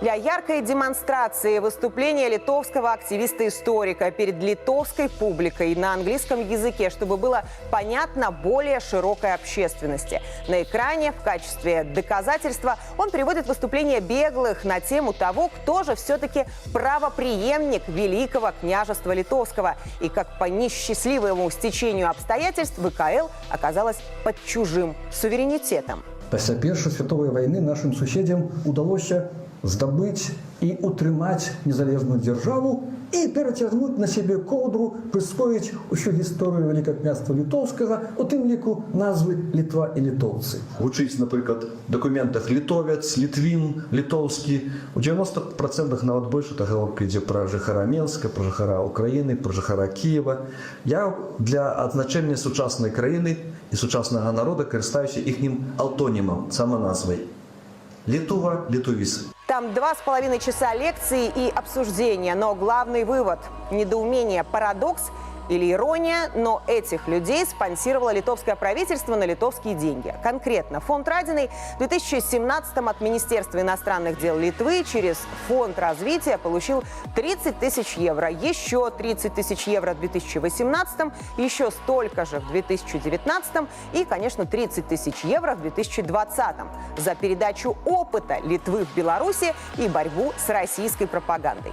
Для яркой демонстрации выступления литовского активиста-историка перед литовской публикой на английском языке, чтобы было понятно более широкой общественности. На экране в качестве доказательства он приводит выступление беглых на тему того, кто же все-таки правопреемник Великого княжества Литовского и как по несчастливому стечению обстоятельств ВКЛ оказалась под чужим суверенитетом. Після Першої світової війни нашим сусідам удалося здобыть и утримать незалежную державу и перетягнуть на себе ковдру, присвоить всю историю Великого княжества Литовского, у тим ліку назви Литва и литовцы. Гучить, наприклад, в документах литовец, литвин, литовский. У 90% нават больше гаворка ідзе про жыхара Менска, про жыхара Украины, про жыхара Киева. Я для адзначэння сучаснай краіны і сучаснага народа карыстаюся іхнім алтонімам, саманазвай. Литува, литовисы. Там 2,5 часа лекции и обсуждения, но главный вывод – недоумение, парадокс или ирония, но этих людей спонсировало литовское правительство на литовские деньги. Конкретно фонд Радиной в 2017-м от Министерства иностранных дел Литвы через фонд развития получил 30 тысяч евро, еще 30 тысяч евро в 2018-м, еще столько же в 2019-м и, конечно, 30 тысяч евро в 2020-м за передачу опыта Литвы в Беларуси и борьбу с российской пропагандой.